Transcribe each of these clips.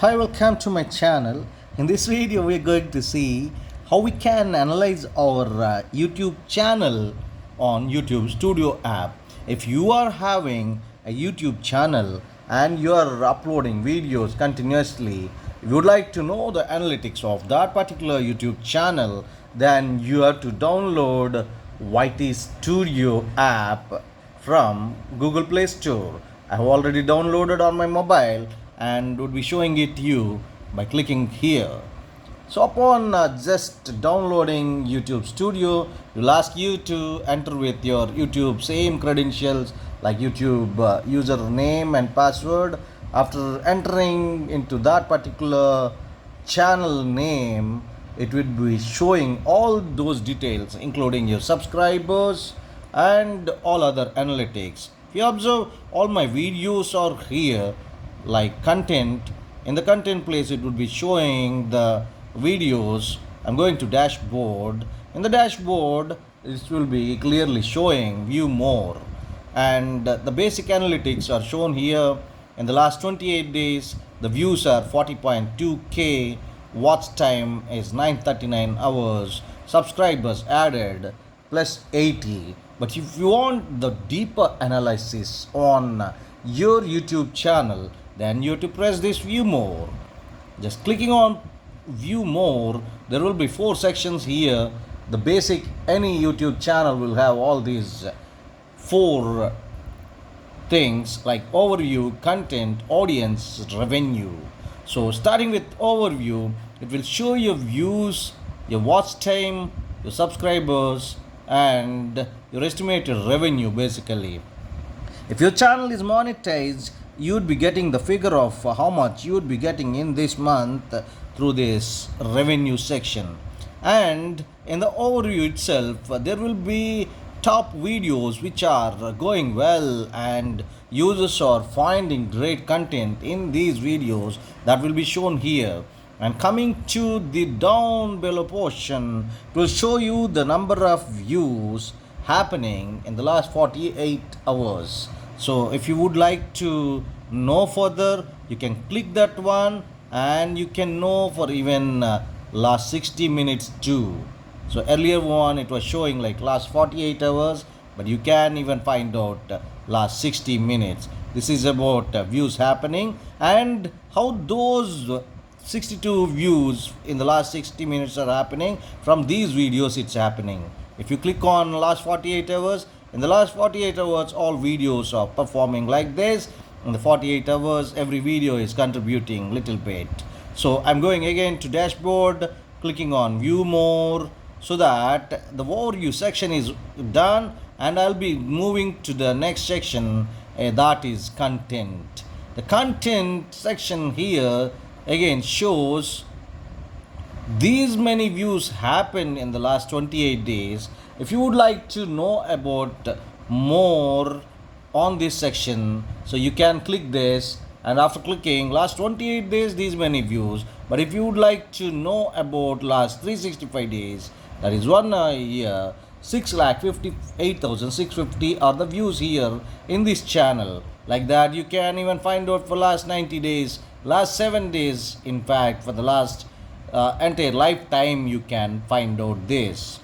Hi, welcome to my channel. In this video, we're going to see how we can analyze our YouTube channel on YouTube Studio app. If you are having a YouTube channel and you are uploading videos continuously, if you would like to know the analytics of that particular YouTube channel, then you have to download YT Studio app from Google Play Store. I have already downloaded on my mobile and would be showing it to you by clicking here. So upon just downloading YouTube Studio, it will ask you to enter with your YouTube same credentials like YouTube username and password. After entering into that particular channel name, it would be showing all those details including your subscribers and all other analytics. If you observe, all my videos are here like content. In the content place, it would be showing the videos. I'm going to dashboard. In the dashboard, it will be clearly showing view more, and the basic analytics are shown here. In the last 28 days, the views are 40.2k, watch time is 939 hours, subscribers added plus 80. But if you want the deeper analysis on your YouTube channel, then you have to press this view more. Just clicking on view more, there will be 4 sections here. The basic, any YouTube channel will have all these 4 things like overview, content, audience, revenue. So starting with overview, it will show your views, your watch time, your subscribers, and your estimated revenue basically. If your channel is monetized, you would be getting the figure of how much you would be getting in this month through this revenue section. And in the overview itself, there will be top videos which are going well and users are finding great content in these videos that will be shown here. And coming to the down below portion, it will show you the number of views happening in the last 48 hours. So if you would like to know further, you can click that one and you can know for even last 60 minutes too. So earlier one it was showing like last 48 hours, but you can even find out last 60 minutes. This is about views happening and how those 62 views in the last 60 minutes are happening. From these videos it's happening. If you click on last 48 hours, in the last 48 hours all videos are performing like this. In the 48 hours every video is contributing little bit. So I'm going again to dashboard, clicking on view more, so that the overview section is done and I'll be moving to the next section, that is content. The content section here again shows these many views happened in the last 28 days. If you would like to know about more on this section, so you can click this, and after clicking last 28 days these many views. But if you would like to know about last 365 days, that is 1 year, 6,58,650 are the views here in this channel. Like that you can even find out for last 90 days, last 7 days, in fact for the last entire lifetime you can find out this.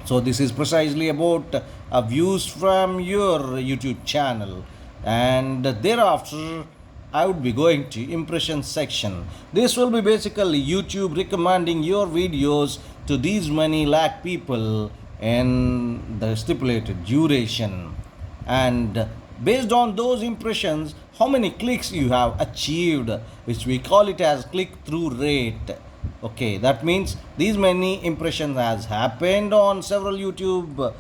So this is precisely about views from your YouTube channel. And thereafter I would be going to impression section. This will be basically YouTube recommending your videos to these many lakh people in the stipulated duration. And based on those impressions, how many clicks you have achieved, which we call it as click-through rate. Okay, that means these many impressions has happened on several YouTube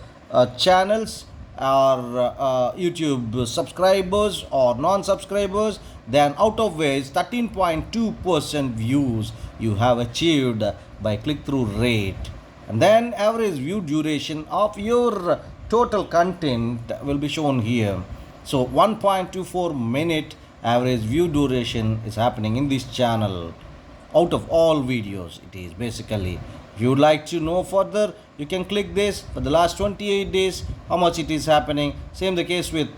channels or YouTube subscribers or non-subscribers, then out of which 13.2% views you have achieved by click-through rate. And then average view duration of your total content will be shown here. So 1.24 minute average view duration is happening in this channel out of all videos. It is basically, if you would like to know further, you can click this for the last 28 days how much it is happening. Same the case with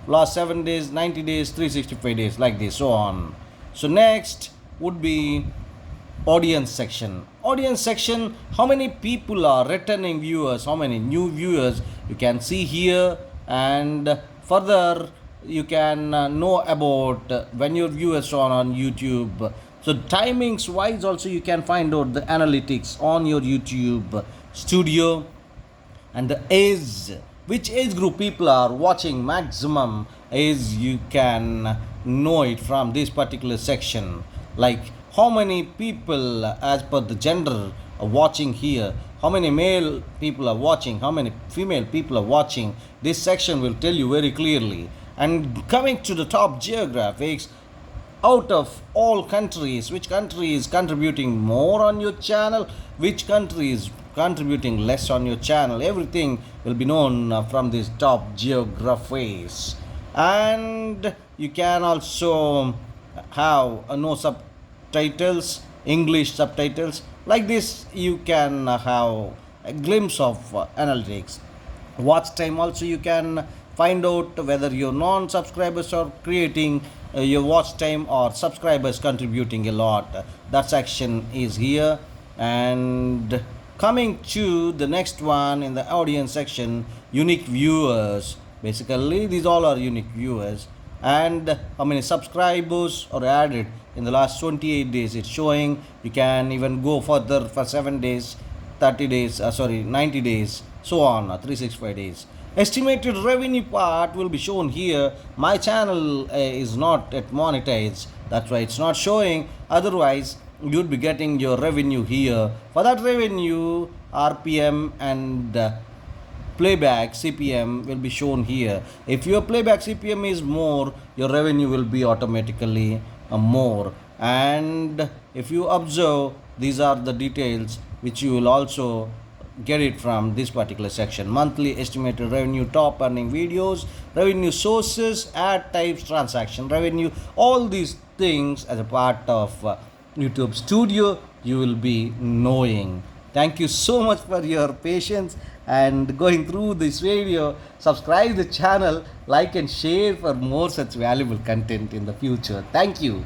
last 7 days, 90 days, 365 days, like this, so on. So next would be audience section. Audience section, how many people are returning viewers, how many new viewers you can see here, and further you can know about when your viewers are on YouTube. So timings wise also you can find out the analytics on your YouTube studio, and the age, which age group people are watching maximum is you can know it from this particular section, like how many people as per the gender are watching here, how many male people are watching, how many female people are watching. This section will tell you very clearly. And coming to the top geographics, out of all countries, which country is contributing more on your channel, which country is contributing less on your channel, everything will be known from these top geographies. And you can also have no subtitles, English subtitles. Like this you can have a glimpse of analytics. Watch time also you can find out whether your non-subscribers are creating your watch time or subscribers contributing a lot. That section is here. And coming to the next one in the audience section, unique viewers. Basically these all are unique viewers, and how many subscribers are added in the last 28 days it's showing. You can even go further for 7 days, 30 days, 90 days, so on, 365 days. Estimated revenue part will be shown here. My channel is not yet monetized, that's why it's not showing. Otherwise you'd be getting your revenue here. For that revenue, RPM and playback CPM will be shown here. If your playback CPM is more, your revenue will be automatically more. And if you observe, these are the details which you will also get it from this particular section. Monthly estimated revenue, top earning videos, revenue sources, ad types, transaction revenue, all these things as a part of YouTube Studio you will be knowing. Thank you so much for your patience and going through this video. Subscribe the channel, like and share for more such valuable content in the future. Thank you.